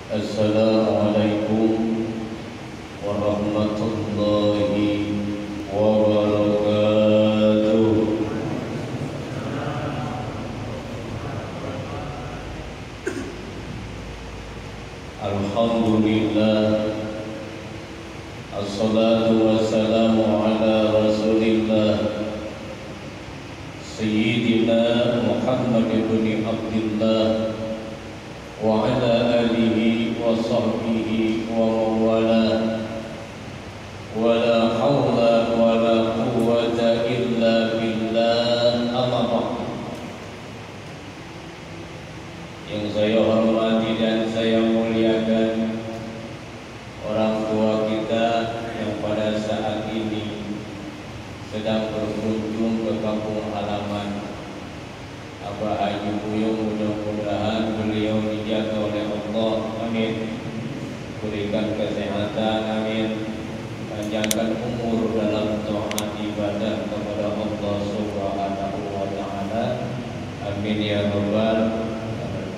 Assalamualaikum warahmatullahi wabarakatuh. Alhamdulillah, assalatu wassalamu ala rasulillah Sayyidina Muhammad ibn Abdullah wa ala alihi wa sahbihi wa mawala wa la hawla wa la quwwata illa billah. Amma ba'd. Yang saya hormati dan saya muliakan orang tua kita yang pada saat ini sedang berkunjung ke kampung halaman Abah Haji Buyung. Mudah-mudahan beliau dijaga oleh Allah, amin. Berikan kesehatan, amin. Panjangkan umur dalam taat ibadah kepada Allah Subhanahu wa taala, amin ya rabbal alamin.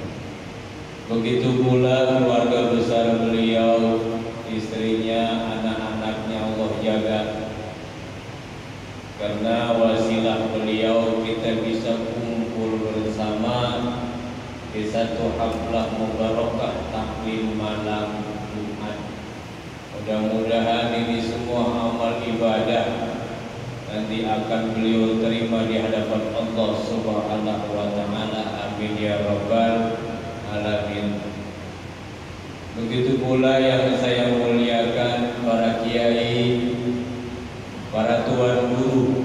Begitu pula keluarga besar beliau, istrinya, anak-anaknya Allah jaga. Karena wasilah beliau kita bisa kumpul bersama di satu haflah mubarakah taklim malam Jumat. Mudah-mudahan ini semua amal ibadah nanti akan beliau terima di hadapan Allah Subhanahu wa taala, amin ya rabbal alamin. Begitu pula yang saya muliakan para kiai, para tuan guru,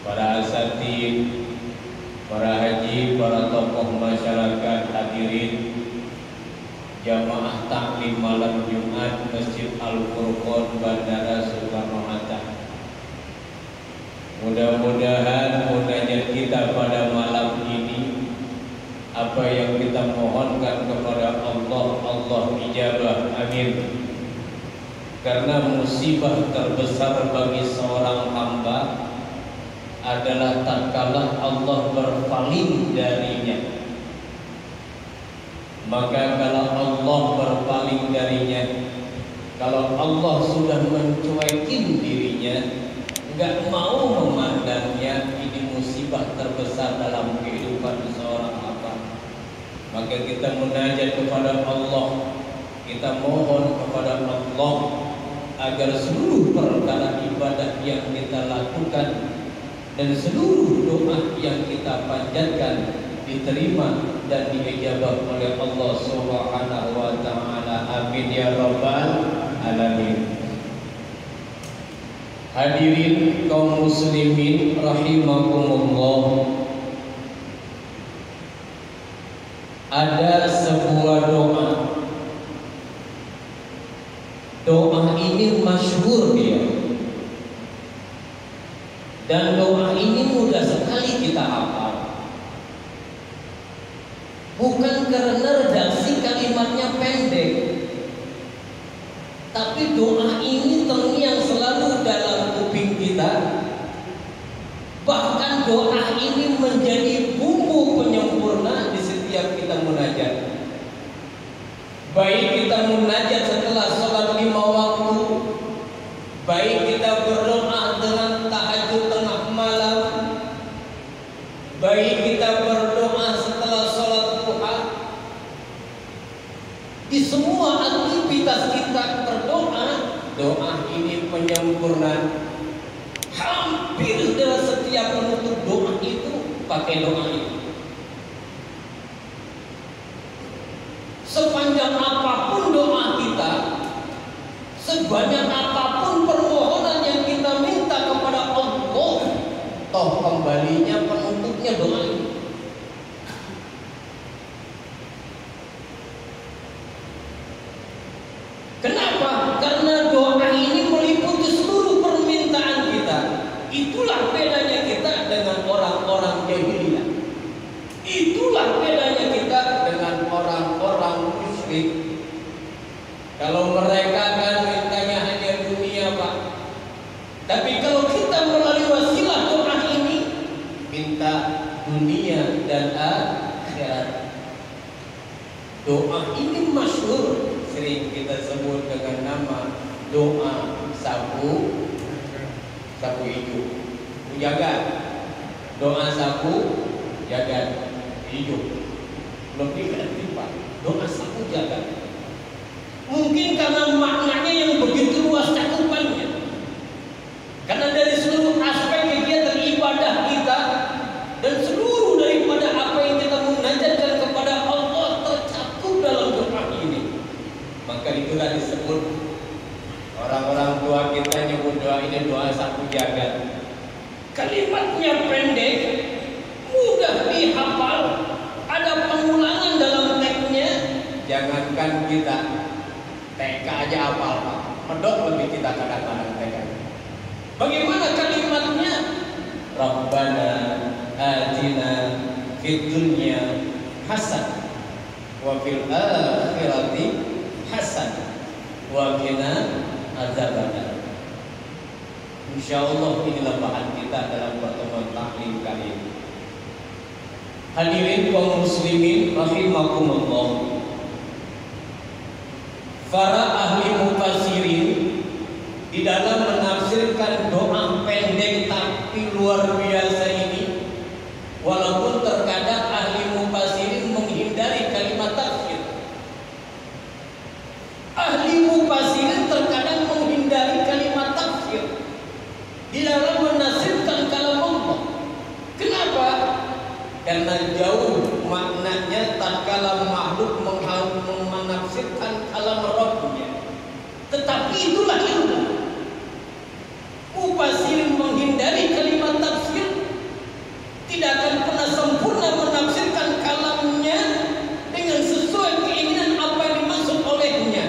para asatid, para haji, para tokoh masyarakat hadirin jamaah taklim malam Jumat Masjid Al-Furqan Bandara Soekarno-Hatta. Mudah-mudahan munajat kita pada malam ini, apa yang kita mohonkan kepada Allah, Allah ijabah, amin. Karena musibah terbesar bagi seorang hamba adalah tatkala Allah berpaling darinya. Maka kalau Allah berpaling darinya, kalau Allah sudah mencuekin dirinya, enggak mau memandangnya, ini musibah terbesar dalam kehidupan seorang hamba. Maka kita munajat kepada Allah, kita mohon kepada Allah agar seluruh perkara ibadah yang kita lakukan dan seluruh doa yang kita panjatkan diterima dan diijabah oleh Allah Subhanahu wa taala, amin ya rabbal alamin. Hadirin kaum muslimin rahimakumullah, ada sebuah doa. Doa ini masyhur dia, dan doa ini mudah sekali kita hafal. Bukan karena redaksi kalimatnya pendek, tapi doa ini terngiang selalu dalam kuping kita. Bahkan doa ini menjadi bumbu penyempurna di setiap kita munajat. Baik kita munajat setelah sholat 5 waktu, baik kita berdoa dengan tahajud tengah malam, baik kita berdoa setelah sholat duha. Di semua aktivitas kita berdoa, doa ini penyempurna. Hampir dalam setiap penutup doa itu pakai doa itu. Sepanjang apapun doa kita, sebanyak apapun permohonan yang kita minta kepada Allah, toh kembalinya penutupnya doa ini. Kenapa? Karena doa ini meliputi seluruh permintaan kita. Itulah bedanya kita dengan orang-orang jahiliyah. Itulah bedanya kita dengan orang-orang musyrik. Kalau mereka kan mintanya hanya dunia, Pak. Tapi kalau kita melalui wasilah doa ini, minta dunia dan akhirat. Doa ini masyhur, sering kita sebut dengan nama doa sapu hijau. Jagat. Doa sapu jagat hijau. Belum diganti Pak. Doa sapu jagat. Mungkin karena maknanya yang begitu luas cakupannya. Karena dari seluruh aspek kegiatan ibadah kita dan seluruh daripada apa yang kita munajatkan kepada Allah tercakup dalam doa ini. Maka itulah disebut orang-orang tua kita nyebut doa ini doa sapu jagat. Kalimatnya pendek, mudah dihafal, ada pengulangan dalam teksnya. Jangankan kita TK aja hafal Pak, medok lebih kita kadang-kadang TK. Bagaimana kalimatnya? Rabbana atina fid dunya hasanah wa fil akhirati hasanah wa qina azabannar. Insyaallah inilah bahan kita dalam pertemuan taklim kali ini. Hadirin kaum muslimin rahimakumullah. Para ahli mufassirin di dalam menafsirkan doa pendek tapi luar biasa ini, walaupun terkadang ahli mufassirin menghindari kalimat tafsir. Ahli mufassirin terkadang menghindari kalimat tafsir di dalam menafsirkan kalam Allah. Kenapa? Karena jauh maknanya tatkala makhluk menafsirkan kalam Rabbnya. Tetapi itulah ilmu. Mufassirin menghindari kalimat tafsir, tidak akan pernah sempurna menafsirkan kalamnya dengan sesuai keinginan apa yang dimaksud olehnya.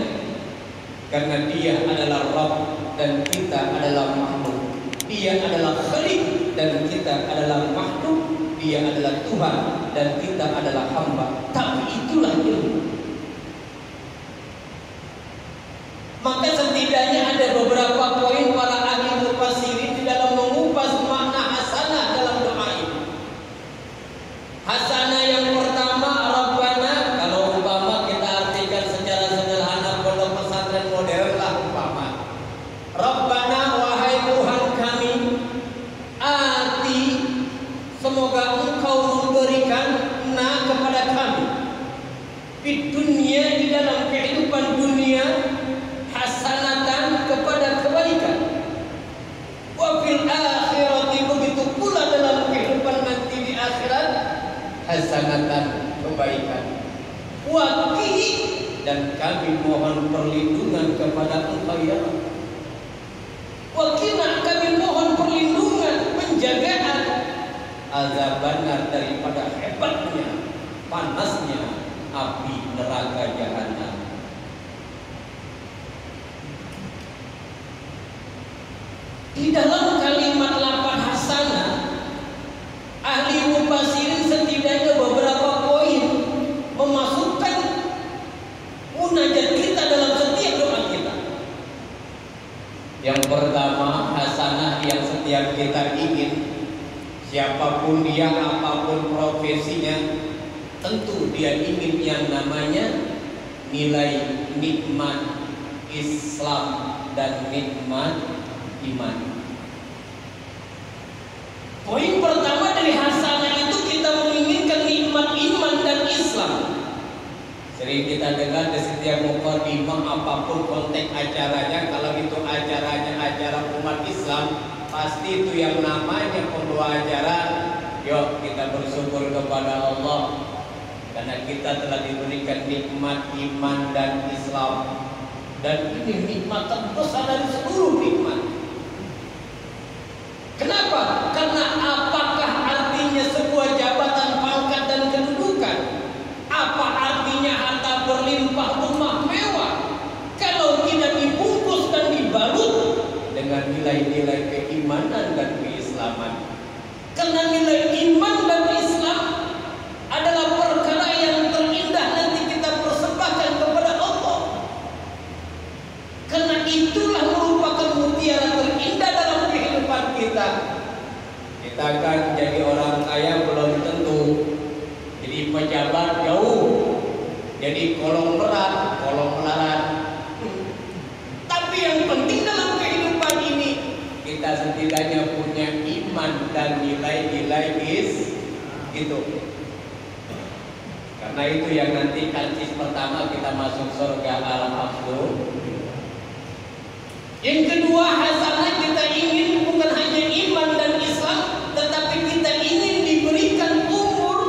Karena dia adalah Rabb dan kita adalah makhluk. Dia adalah Khalik dan kita adalah makhluk. Dia adalah Tuhan dan kita adalah hamba. Tapi itulah ilmu. Maka setidaknya ada beberapa poin para ahli mufassirin di dalam mengupas makna hasanah dalam doa ini. Hasanah yang pertama, Rabbana, kalau umpama kita artikan secara sederhana pondok pesantren modern lah umpama. Rabbana, wahai Tuhan kami, ati, semoga Engkau memberikan kepada kami di dunia, di dalam kehidupan dunia, hasanatan, kepada kebaikan, wa fil akhirati, begitu pula dalam kehidupan nanti di akhirat, hasanatan, kebaikan, wa qini, dan kami mohon perlindungan kepada Engkau ya Allah. Wa qina, kami mohon perlindungan, penjagaan, azabannar, daripada hebatnya, panasnya api neraka jahanam. Di dalam kalimat lafaz hasanah, ahli mufassirin setidaknya beberapa poin memasukkan munajat kita dalam setiap doa kita. Yang pertama, hasanah yang setiap kita ingin, siapapun dia, apapun profesinya, tentu dia ingin yang namanya nilai nikmat Islam dan nikmat iman. Poin pertama dari hasanah itu kita menginginkan nikmat iman dan Islam. Sering kita dengar di setiap mukadimah apapun konteks acaranya, kalau itu acaranya acara umat Islam, pasti itu yang namanya pembawa acara, yuk kita bersyukur kepada Allah karena kita telah diberikan nikmat iman dan Islam. Dan ini nikmat terbesar dari seluruh nikmat. Kenapa? Karena apakah artinya sebuah jabatan, pangkat dan kedudukan? Apa artinya harta berlimpah, rumah mewah, kalau tidak dibungkus dan dibalut dengan nilai-nilai keimanan dan keislaman? Karena nilai iman dan Islam adalah perkara yang terindah nanti kita persembahkan kepada Allah. Karena itulah merupakan mutiara Jadi konglomerat, konglomeraat. Tapi yang penting dalam kehidupan ini kita setidaknya punya iman dan nilai-nilai itu. Karena itu yang nanti kancis pertama kita masuk surga al-hafdu. Yang kedua, hasanah kita ingin bukan hanya iman dan Islam, tetapi kita ingin diberikan umur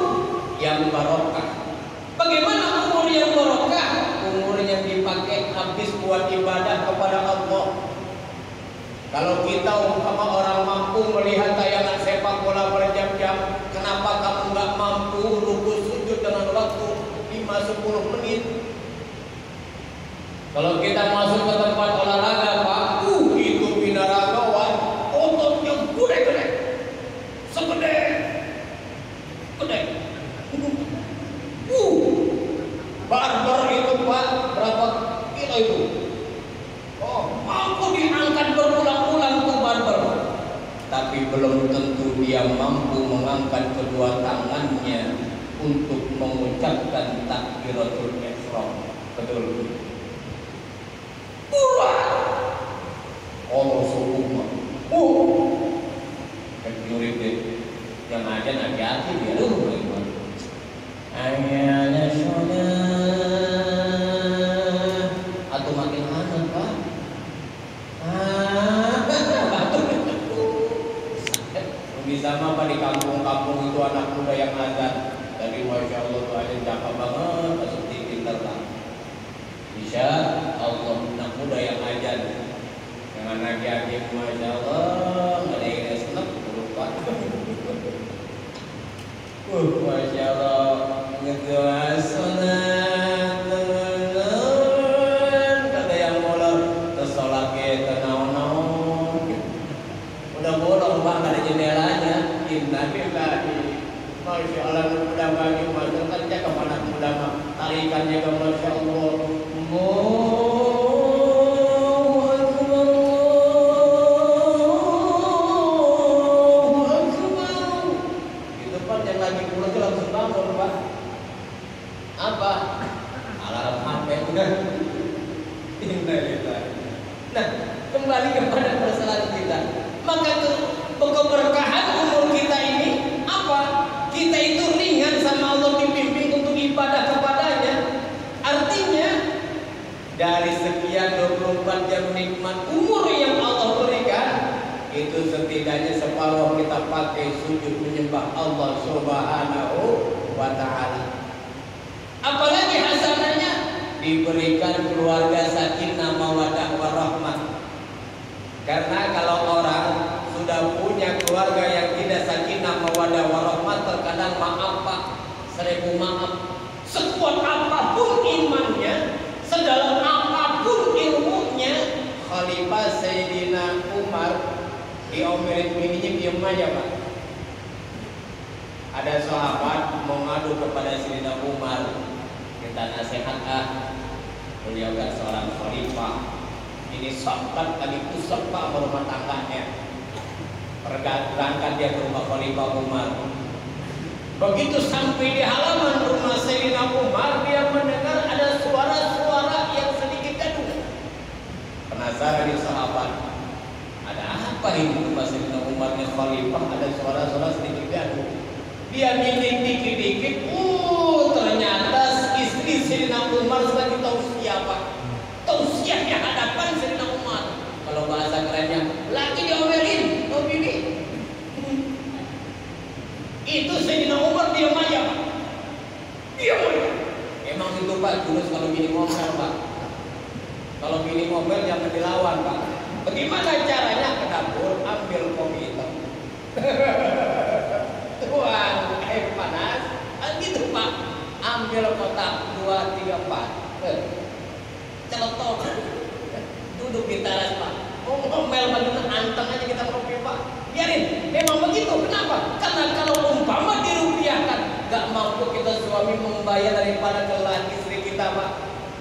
yang barokah. Bagaimana umur yang barokah? Umur yang dipakai habis buat ibadah kepada Allah. Kalau kita umpama orang mampu melihat tayangan sepak bola berjam-jam, kenapa kamu nggak mampu rukuk sujud dengan waktu 5-10 menit? Kalau kita masuk ke tempat olahraga, Pak, itu binaragawan, ototnya gede-gede, segede, barbar itu Pak, berapa kilo itu? Oh, mampu diangkat berulang-ulang tuh barbar. Tapi belum tentu dia mampu mengangkat kedua tangannya untuk mengucapkan takbiratul ihram. Betul. Allah suruh kejurit deh yang aja hati-hati dia dulu ayana sholat atau makin hangat Pak bisa apa di kampung-kampung itu anak muda yang azan dari Masya Allah tuh ada cakap banget seperti pintar lah bisa Allah anak muda yang azan dengan anak-anak Masya Allah ada yang senang lupa Masya Allah ngedoa sholat kata yang molor terus sholat kita naon-naon udah bolong Pak gak ada jendelanya innalillahi Masya Allah mudah bagi masuk kan cakap anak muda mah tarikannya ke Masya Allah Nah, kembali kepada persoalan kita. Maka keberkahan umur kita ini apa? Kita itu ringan sama Allah dibimbing untuk ibadah kepadanya. Artinya dari sekian 24 jam nikmat umur yang Allah berikan, itu setidaknya separuh kita pakai sujud menyembah Allah Subhanahu wa ta'ala. Apalagi hasanahnya diberikan keluarga sakinah mawaddah warahmah. Karena kalau orang sudah punya keluarga yang tidak sakinah mawaddah warahmah, terkadang maaf Pak, 1000 maaf. Sekuat apapun imannya, sedalam apapun ilmunya, Khalifah Sayyidina Umar diomelin bininya diam aja Pak. Ada sahabat mau ngadu kepada Sayyidina Umar, minta nasihat beliau kan seorang khalifah ini sahabat lagi pusat Pak rumah tangganya berangkat dia ke rumah Khalifah Umar. Begitu sampai di halaman rumah Sayyidina Umar, dia mendengar ada suara-suara yang sedikit gaduh. Penasaran di sahabat, ada apa ini rumah Sayyidina Umar yang Khalifah ada suara-suara sedikit gaduh. Dia dikit-dikit, ternyata istri Sayyidina Umar lagi tausiah Pak. Tausiah di hadapan Sayyidina Umar. Kalau bahasa kerennya, lagi diomelin, oh bibi. Itu Sayyidina Umar diam aja Pak. Diam aja. Emang itu Pak, Julus kalau bini ngomel Pak. Kalau bini ngomel jangan dilawan Pak. Bagaimana caranya? Ke dapur, ambil kopi hitam. Tuang air panas, gitu Pak. Ambil kotak 2, 3, 4. Celotok. Duduk di teras Pak. Ngomel bagaimana anteng aja kita kopi Pak. Biarin, memang begitu. Kenapa? Karena kalau umpama dirupiahkan, gak mampu kita suami membayar daripada kelelahan istri kita Pak.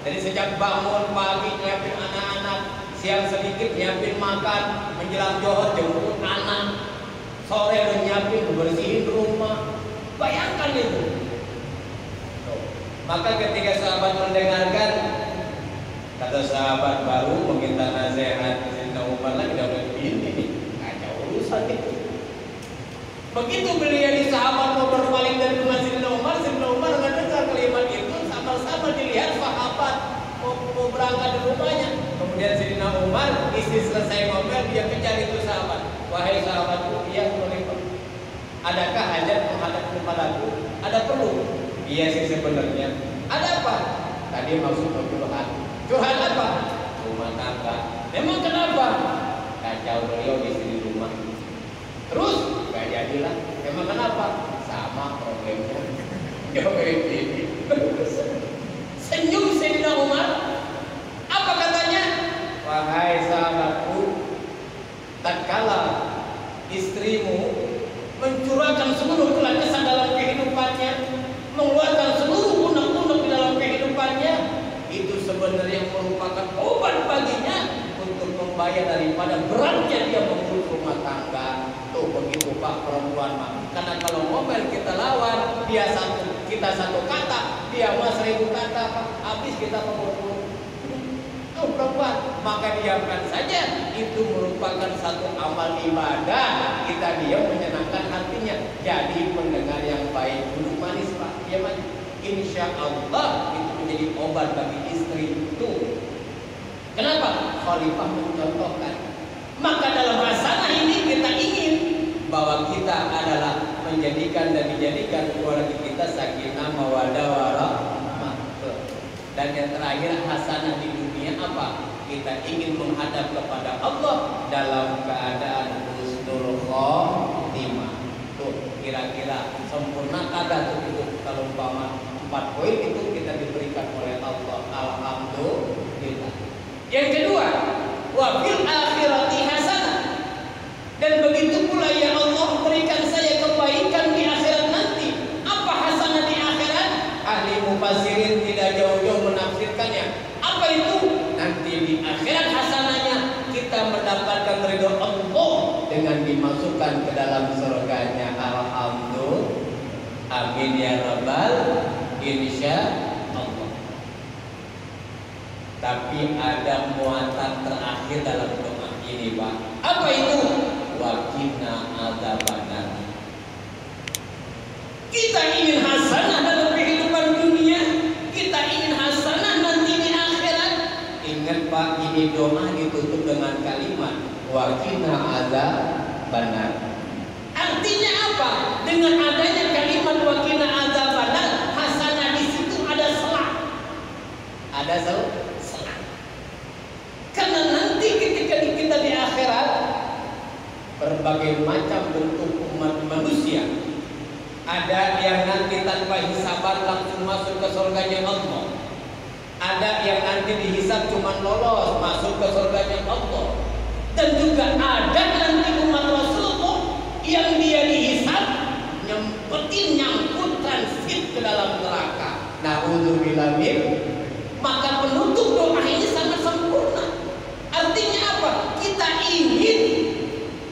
Dari sejak bangun pagi nyiapin anak-anak, siang sedikit nyiapin makan, menjelang Johor jemput anak, sore udah nyiapin bersihin rumah. Bayangkan itu. Maka ketika sahabat mendengarkan, kata sahabat baru meminta nasihat Sayyidina Umar lagi, udah begini nih, kacau urusan itu. Begitu beliau di sahabat mau berpaling dari rumah Sayyidina Umar mendengar kalimat itu, sama-sama dilihat sahabat mau berangkat di rumahnya. Kemudian Sayyidina Umar istri selesai ngomel, dia kejar itu sahabat. Wahai sahabatku, iya boleh. Adakah hajat menghadap kepadaku? Ada perlu? Iya sih sebenarnya. Ada apa? Tadi maksud curhat. Curhat apa? Rumah tangga. Memang kenapa? Kacau beliau di rumah. Terus? Gak jadilah. Memang kenapa? Sama problemnya. Senyum Sayyidina Umar. Apa katanya? Wahai sahabatku, tatkala istrimu mencurahkan seluruh keluh kesah dalam kehidupannya, mengeluarkan seluruh unek-unek di dalam kehidupannya, itu sebenarnya merupakan obat baginya untuk membayar daripada beratnya dia mengurus rumah tangga. Tuh begitu Pak perempuan mah. Karena kalau ngomel kita lawan, kita satu kata, dia mah 1000 kata Pak. Habis kita mengurus. Perempuan, maka diamkan saja. Itu merupakan satu amal ibadah. Kita diam menyenangkan hatinya. Jadi pendengar yang baik, duduk manis Pak, diam aja. Insya Allah itu menjadi obat bagi istri itu. Kenapa? Khalifah mencontohkan. Maka dalam hasanah ini kita ingin bahwa kita adalah menjadikan dan dijadikan keluarga kita sakinah mawaddah warahmah. Dan yang terakhir hasanah di dunia apa? Kita ingin menghadap kepada Allah dalam keadaan husnul khotimah. Tuh kira-kira sempurna ada tuh itu kalau umpama 4 poin itu kita diberikan oleh Allah. Alhamdulillah. Yang kedua, wa fil akhirati hasanah. Dan begitu pula ya Allah berikan saya kebaikan di akhirat nanti. Apa hasanah di akhirat? Ahli mufassirin tidak jauh-jauh menafsirkannya. Apa itu? Nanti di akhirat hasanahnya kita mendapatkan ridho Allah dengan dimasukkan ke dalam surganya. Alhamdulillah. Amin ya rabbal insya Allah. Tapi ada muatan terakhir dalam doa ini Pak. Apa itu? Waqina adzabannar. Kita ingin hasanah dalam kehidupan dunia, kita ingin hasanah nanti di akhirat. Ingat Pak, ini doa ditutup dengan kalimat waqina adzabannar. Artinya apa? Dengan adanya kalimat waqina adzabannar, hasanah di situ ada selah. Ada selah. Karena nanti ketika kita di akhirat, berbagai macam bentuk umat manusia. Ada yang nanti tanpa hisaban langsung masuk ke surganya Allah. Ada yang nanti dihisab cuma lolos masuk ke surganya Allah. Dan juga ada nanti umat Rasulullah yang dia dihisab nyangkut transit ke dalam neraka. Na'udzubillah min. Maka penutup doa ini sangat sempurna. Artinya apa? Kita ingin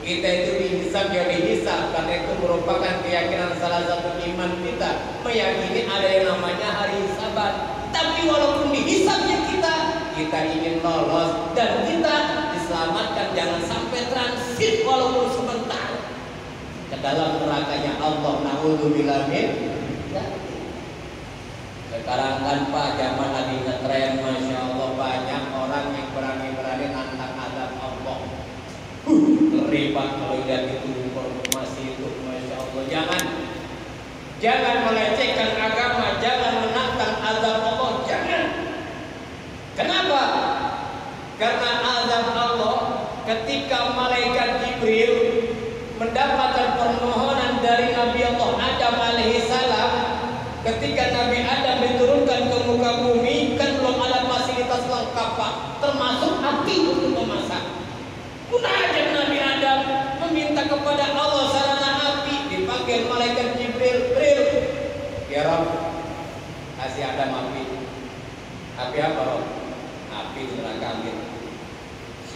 kita itu dihisab ya dihisab, karena itu merupakan keyakinan salah satu iman kita, meyakini ada yang namanya hari hisaban. Tapi walaupun dihisabnya kita ingin lolos dan kita diselamatkan, jangan sampai transit walaupun sebentar ke dalam nerakanya Allah. Na'udzubillah min. Sekarang kan Pak zaman lagi ngetren, masya Allah banyak orang yang berani-berani nantang azab Allah. Ngeri Pak kalau lihat itu informasi itu, masya Allah. Jangan melecehkan agama, jangan menantang azab Allah, jangan. Kenapa? Karena azab Allah ketika malaikat Jibril mendapatkan permohonan dari Nabi Allah Adam alaihissalam. Ketika Nabi Adam diturunkan ke muka bumi, kan belum ada fasilitas lengkap Pak, termasuk api untuk memasak. Munajat Nabi Adam meminta kepada Allah sarana api, dipanggil malaikat Jibril. Ya Rabb, kasih Adam api. Api apa Rabb? Api neraka.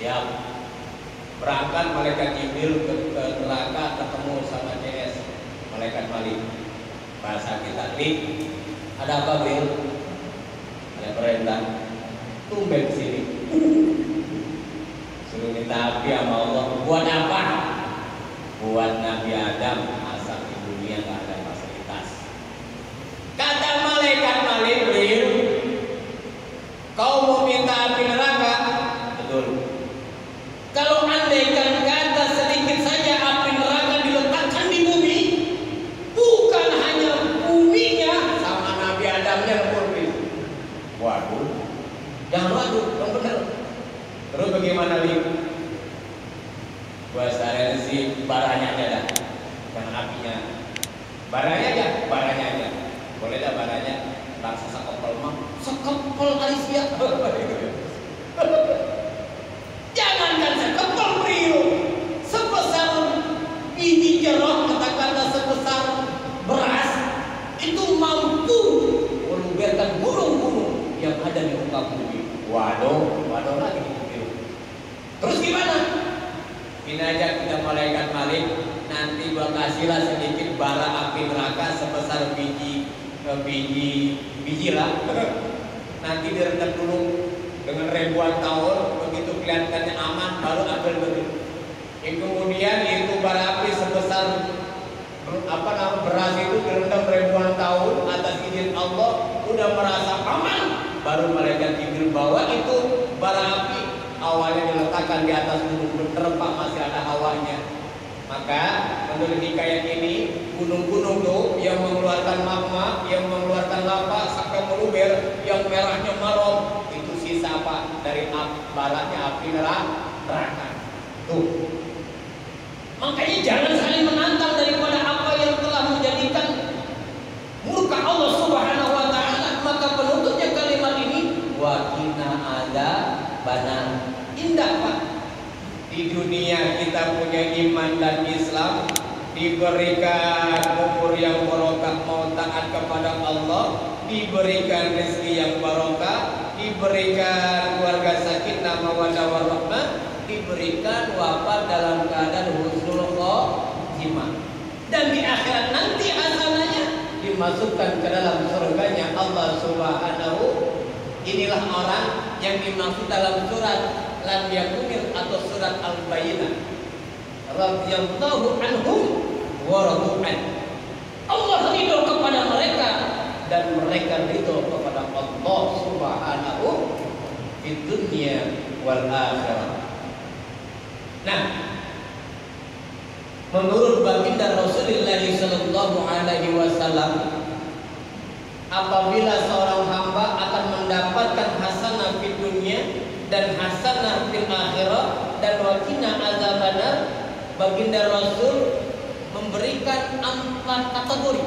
Siap. Berangkat malaikat Jibril ke neraka, ketemu sama CS, malaikat Malik. Bahasa kita, ada apa Bil? perintah tumben sini. Suruh minta api sama Allah. Buat apa? Buat Nabi Adam, asal di dunia nggak ada fasilitas. Kata malaikat Jibril, kau mau minta api neraka? Betul. Kalau andaikan kata sedikit saja api neraka diletakkan di bumi, bukan hanya buminya sama Nabi Adamnya lebur. Waduh, jangan waduh, yang benar. Terus bagaimana nih? Bahasanya sih baranya aja dah, jangan apinya. Baranya aja. Boleh dah baranya. Bangsa sekepel mah, sekepel Alicia. Jangankan sekepel Brio, sebesar biji jeruk, katakanlah sebesar beras, itu mampu meluberkan gunung-gunung yang ada di muka bumi. Waduh lagi. Terus gimana? Ini aja kita malaikat Malik, nanti gua kasihlah sedikit bara api neraka sebesar biji lah. Nanti direndam dulu dengan ribuan tahun, begitu kelihatannya aman, baru ambil begitu. Kemudian itu bara api sebesar beras itu direndam ribuan tahun atas izin Allah, udah merasa aman, baru malaikat Jibril bawa itu bara api. Awalnya diletakkan di atas gunung berterpak, masih ada hawanya. Maka menurut hikayat ini, gunung-gunung tuh yang mengeluarkan magma, yang mengeluarkan lava sampai meluber, yang merahnya marom, itu sisa apa? Dari baratnya api neraka. Tuh. Makanya jangan saling menantang daripada apa yang telah menjadikan murka Allah Subhanahu wa taala. Maka penutupnya kalimat ini, wa inna ada banan. Indah Pak. Di dunia kita punya iman dan Islam, diberikan umur yang barokah, mau taat kepada Allah, diberikan rezeki yang barokah, diberikan keluarga sakinah mawaddah warahmah, diberikan wafat dalam keadaan husnul khotimah. Dan di akhirat nanti hasanahnya dimasukkan ke dalam surganya Allah Subhanahu. Inilah orang yang dimaksud dalam surat Lam Yakunir atau surat Al-Bayyinah. Radhiyallahu anhum wa radu'an. Allah ridho kepada mereka dan mereka ridho kepada Allah Subhanahu di dunia wal akhirah. Nah, menurut baginda Rasulullah sallallahu alaihi wasallam, apabila seorang hamba akan mendapatkan hasanah di dunia dan hasanah fil akhirah dan waqina azabannar, baginda Rasul memberikan 4 kategori.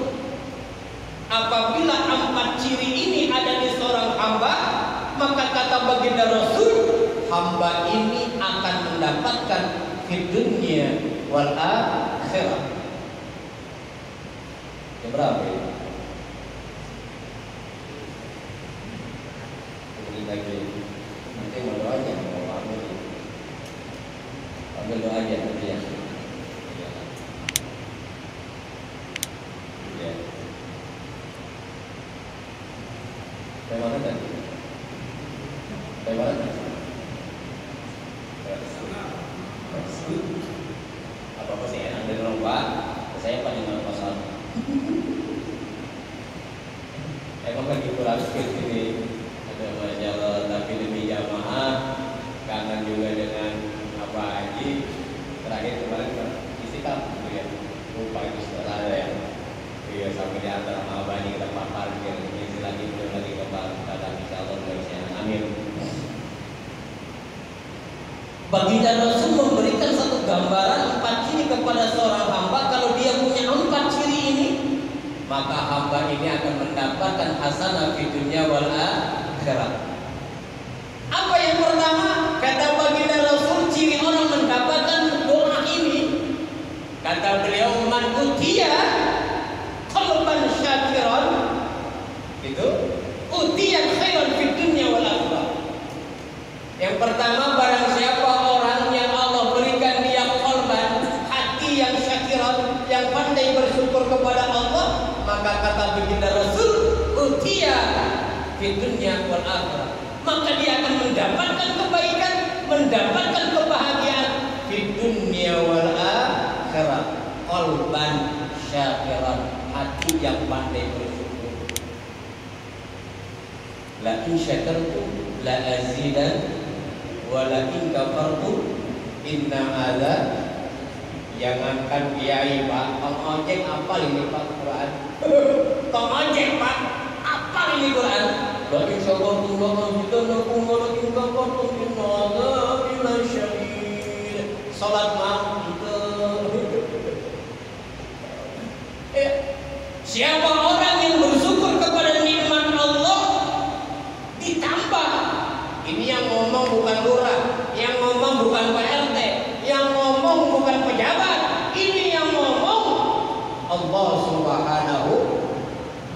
Apabila 4 ciri ini ada di seorang hamba, maka kata baginda Rasul, hamba ini akan mendapatkan di dunia wal akhirah. Yang berapa ya? Lagi nanti mau doa aja, mau ambil doa aja nanti ya. Ya. Bagaimana tadi? Bagaimana? Apa sih enak dari orang Pak? Saya panjang pasal. Emang lagi kurang sedikit ini. Masyaallah, tapi lebih jamaah, kangen juga dengan apa haji. Terakhir kemarin istiqam gitu ya, lupa itu setelah ada ya. Iya, sampai di antara mabani kita papar, isi lagi belum lagi kepada insyaallah dari amin. Baginda Rasul memberikan satu gambaran 4 ciri kepada seorang hamba. Kalau dia punya 4 ciri ini, maka hamba ini akan mendapatkan hasanah di dunia wal akhirah. Apa yang pertama? Kata baginda Rasul, ciri orang mendapatkan doa ini. Kata beliau, man utiya qalban syakiran, itu utiya khairan fid dunya wal akhirah. Yang pertama, barang siapa orang yang Allah berikan dia qalban, hati yang syakiran, yang pandai bersyukur kepada Allah, maka kata baginda Rasul, utiya di dunia wal akhirah, maka dia akan mendapatkan kebaikan, mendapatkan kebahagiaan di dunia wal akhirah. Qalban syakiran, hati yang pandai bersyukur. La in syakartum la azidan wa la in kafartum inna adzab. Jangankan kiai Pak, Kang Ojek apal ini Pak Quran. Kang Ojek Pak, apal ini Quran. La in syakartum la azidannakum wa la in kafartum inna adzabi lasyadid. Salat malam itu. Siapa orang yang bersyukur kepada nikmat Allah ditambah. Ini yang ngomong bukan lurah, yang ngomong bukan PRT, yang ngomong bukan pejabat. Ini yang ngomong Allah Subhanahu.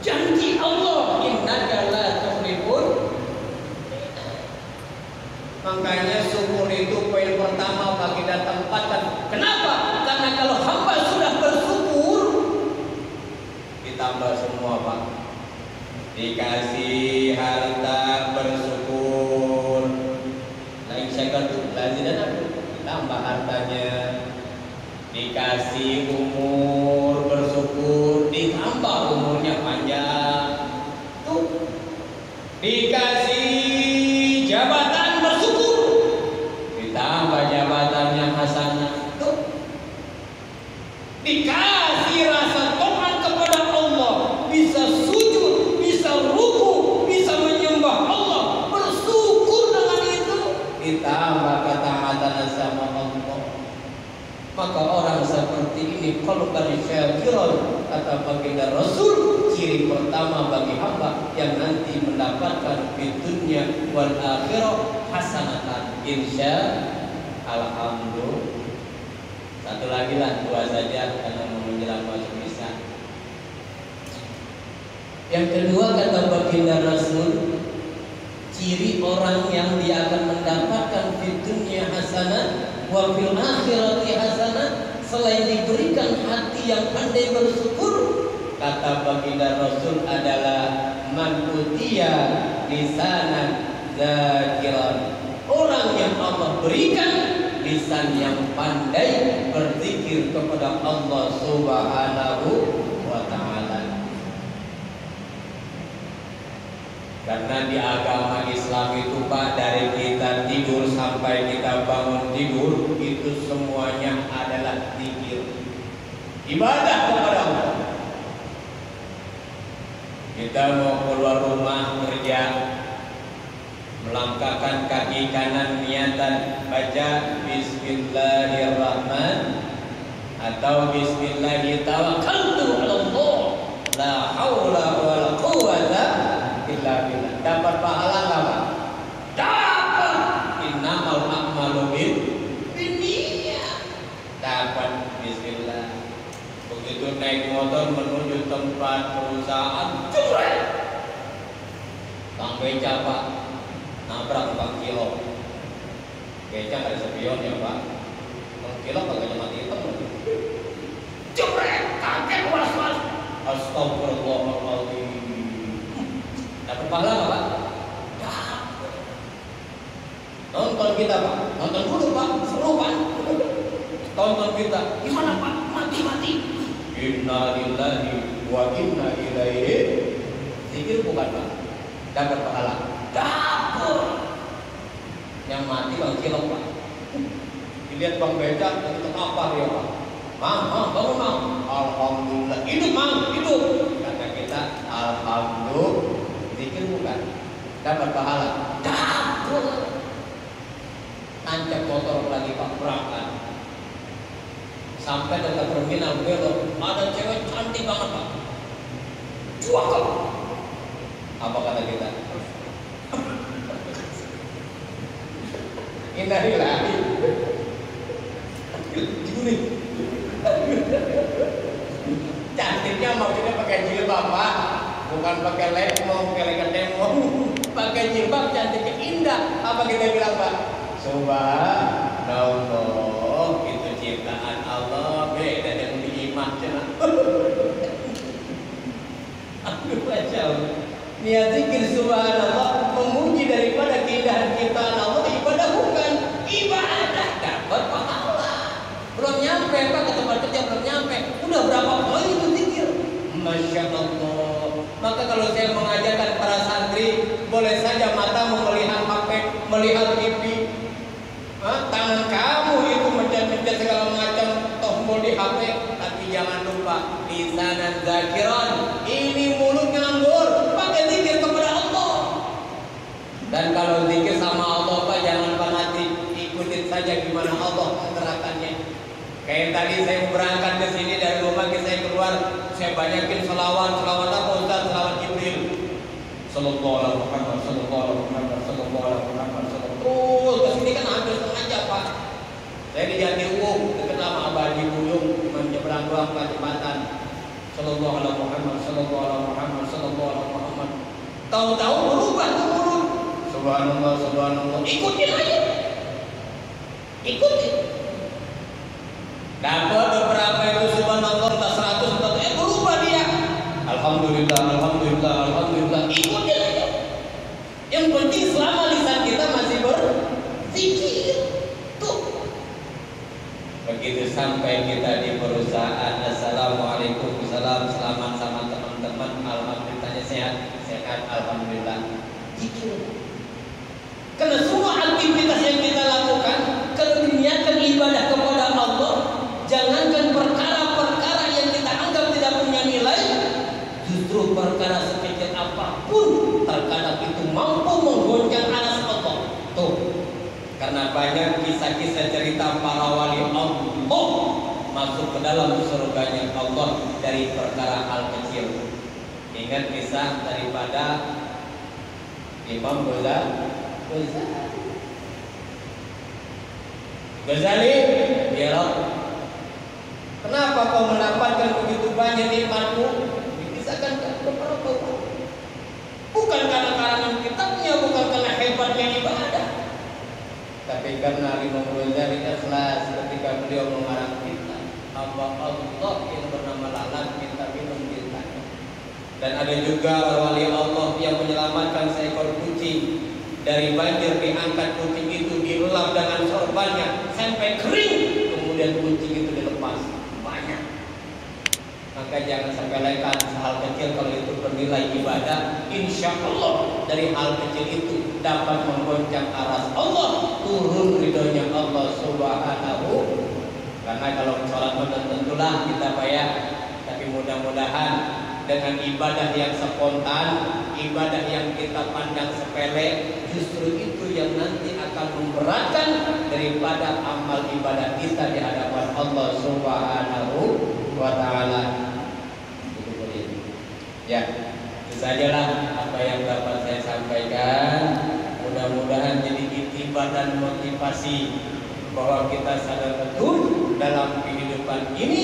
Janji Allah, innaka la tukhliful. Makanya syukur itu poin pertama bagi kita tempatkan. Kenapa? Karena kalau hamba sudah bersyukur, ditambah semua Pak. Dikasih harta bersyukur. Lain syakartum la azidannakum, ditambah hartanya. Dikasih umur bersyukur, ditambah umurnya panjang. Tuh. Dikasih jabatan bersyukur, ditambah jabatannya hasanah. Tuh. Dikasih rasa taat kepada Allah, bisa sujud, bisa ruku, bisa menyembah Allah, bersyukur dengan itu, ditambah ketaatan sama Allah. Maka orang seperti ini qalban syakiran, kata baginda Rasul, ciri pertama bagi hamba yang nanti mendapatkan di dunia wal akhirah hasanatan, insya alhamdulillah. Satu lagi lah, dua saja karena menjelang masuk Isya. Yang kedua kata baginda Rasul, ciri orang yang dia akan mendapatkan di dunia hasanah wa fil akhirati hasanah, selain diberikan hati yang pandai bersyukur, kata baginda Rasul adalah man utiya lisanan zakiran, orang yang Allah berikan lisan yang pandai berzikir kepada Allah Subhanahu wa ta'ala. Karena di agama Islam itu Pak, dari kita tidur sampai kita bangun tidur, itu semuanya adalah zikir, ibadah kepada Allah. Kita mau keluar rumah kerja, melangkahkan kaki kanan niatan baca Bismillahirrahmanirrahim atau Bismillahirrahmanirrahim, la haula wala quwwata illa billah. Dapat pahala enggak Pak? Dapat. Innamal a'malu binniyat. Dapat. Bismillah. Begitu naik motor menuju tempat perusahaan, jebret. Bang beca Pak, nabrak Bang Kilo. Beca nggak ada spion ya Pak. Bang Kilo kagak mati hitam. Jebret, kaget was-was. Astagfirullahaladzim. Dapat pahala nggak Pak? Dapat. Nonton kita Pak, nonton dulu Pak, seru Pak. Tonton kita, gimana Pak? Mati-mati. Inna lillahi wa inna ilaihi. Zikir bukan Pak? Dapat pahala? Dapat. Yang mati Bang Cilok Pak. Dilihat Bang Becak, itu apa dia Pak? Mang, bangun Mang. Alhamdulillah, hidup Mang, hidup. Kata kita, alhamdulillah. Zikir bukan? Dapat pahala? Dapat. Tancap motor lagi Pak, berangkat. Sampai dekat terminal belok, ada cewek cantik banget Pak. Cuak. Apa kata kita? Innalillahi. Gini. Cantiknya maksudnya pakai jilbab Pak, bukan pakai lemong, pakai lemong, pakai jilbab cantiknya indah. Apa kita bilang Pak? Subhanallah, itu ciptaan Allah, beda dengan imah cina. Aduh, Masya Allah. Niat zikir subhanallah memuji daripada keindahan ciptaan Allah, ibadah bukan ibadah, dapat pahala. Belum nyampe Pak ke tempat kerja, belum nyampe. Udah berapa poin itu zikir? Masya Allah. Maka kalau saya mengajarkan para santri, boleh saja matamu melihat HP, melihat TV, tangan kamu itu mencet-mencet segala macam tombol di HP, tapi jangan lupa lisanan zakiran, ini mulut nganggur, pakai zikir kepada Allah. Dan kalau zikir sama Allah Pak, jangan fanatik, ikutin saja gimana Allah gerakannya. Kayak tadi saya berangkat ke sini dari rumah, saya keluar, saya banyakin selawat apa Ustaz? Selawat Jibril. Sallallahu alaihi Muhammad, sallallahu alaihi Muhammad, sallallahu alaihi Muhammad, sallallahu. Ke sini kan hampir setengah jam Pak. Saya di Jatiwung, dekat sama Abah Haji Buyung, menyeberang doang Pak jembatan. Sallallahu alaihi Muhammad, sallallahu alaihi Muhammad, sallallahu alaihi Muhammad. Tahu-tahu berubah tuh mulut. Subhanallah, subhanallah. Ikutin aja. Ikutin. Dapat beberapa itu subhanallah entah 100 entah berubah dia. Alhamdulillah, alhamdulillah, alhamdulillah. Ikutin aja. Yang penting selama lisan kita masih berzikir. Tuh. Begitu sampai kita di perusahaan, assalamualaikum, salam, selamat sama teman-teman, alhamdulillah sehat, sehat, alhamdulillah. Zikir. Karena semua aktivitas yang kita lakukan, kalau diniatkan ibadah kepada Allah, jangankan perkara-perkara yang kita anggap tidak punya nilai, justru perkara sekecil apapun terkadang itu mampu menggoncang aras Allah. Tuh, karena banyak kisah-kisah cerita para wali Allah masuk ke dalam surganya Allah dari perkara hal kecil. Ingat kisah daripada Imam Ghazali, ya Rabb, kenapa kau mendapatkan begitu banyak nikmatmu? Dikisahkan kepada kau. Bukan karena karangan kitabnya, bukan karena hebatnya ibadah, tapi karena Imam Ghazali ikhlas ketika beliau mengarang kita. Hamba Allah yang bernama lalat minta minum kita. Dan ada juga wali Allah yang menyelamatkan seekor kucing dari banjir, diangkat kucing itu dilelap dengan sorbannya sampai kering, kemudian kucing itu dilepas. Banyak. Maka jangan sampai lewat hal kecil kalau itu bernilai ibadah. Insya Allah dari hal kecil itu dapat menggoncang aras Allah, turun ridhonya Allah Subhanahu. Karena kalau sholat tentulah kita bayar, tapi mudah-mudahan dengan ibadah yang spontan, ibadah yang kita pandang sepele, justru itu yang nanti akan memberatkan daripada amal ibadah kita di hadapan Allah Subhanahu wa Ta'ala. Ya, itu sajalah apa yang dapat saya sampaikan. Mudah-mudahan jadi itibar dan motivasi bahwa kita sadar betul dalam kehidupan ini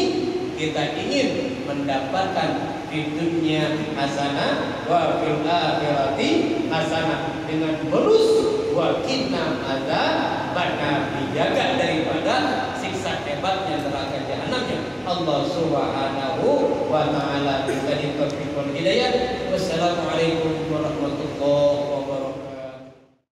kita ingin mendapatkan di dunia hasanah wa fil akhirati hasanah, dengan berus wa qina adzabannar, dijaga daripada siksa hebatnya neraka jahanamnya. Allah Subhanahu wa Ta'ala berikan taufik wal hidayah. Wassalamualaikum warahmatullahi wabarakatuh.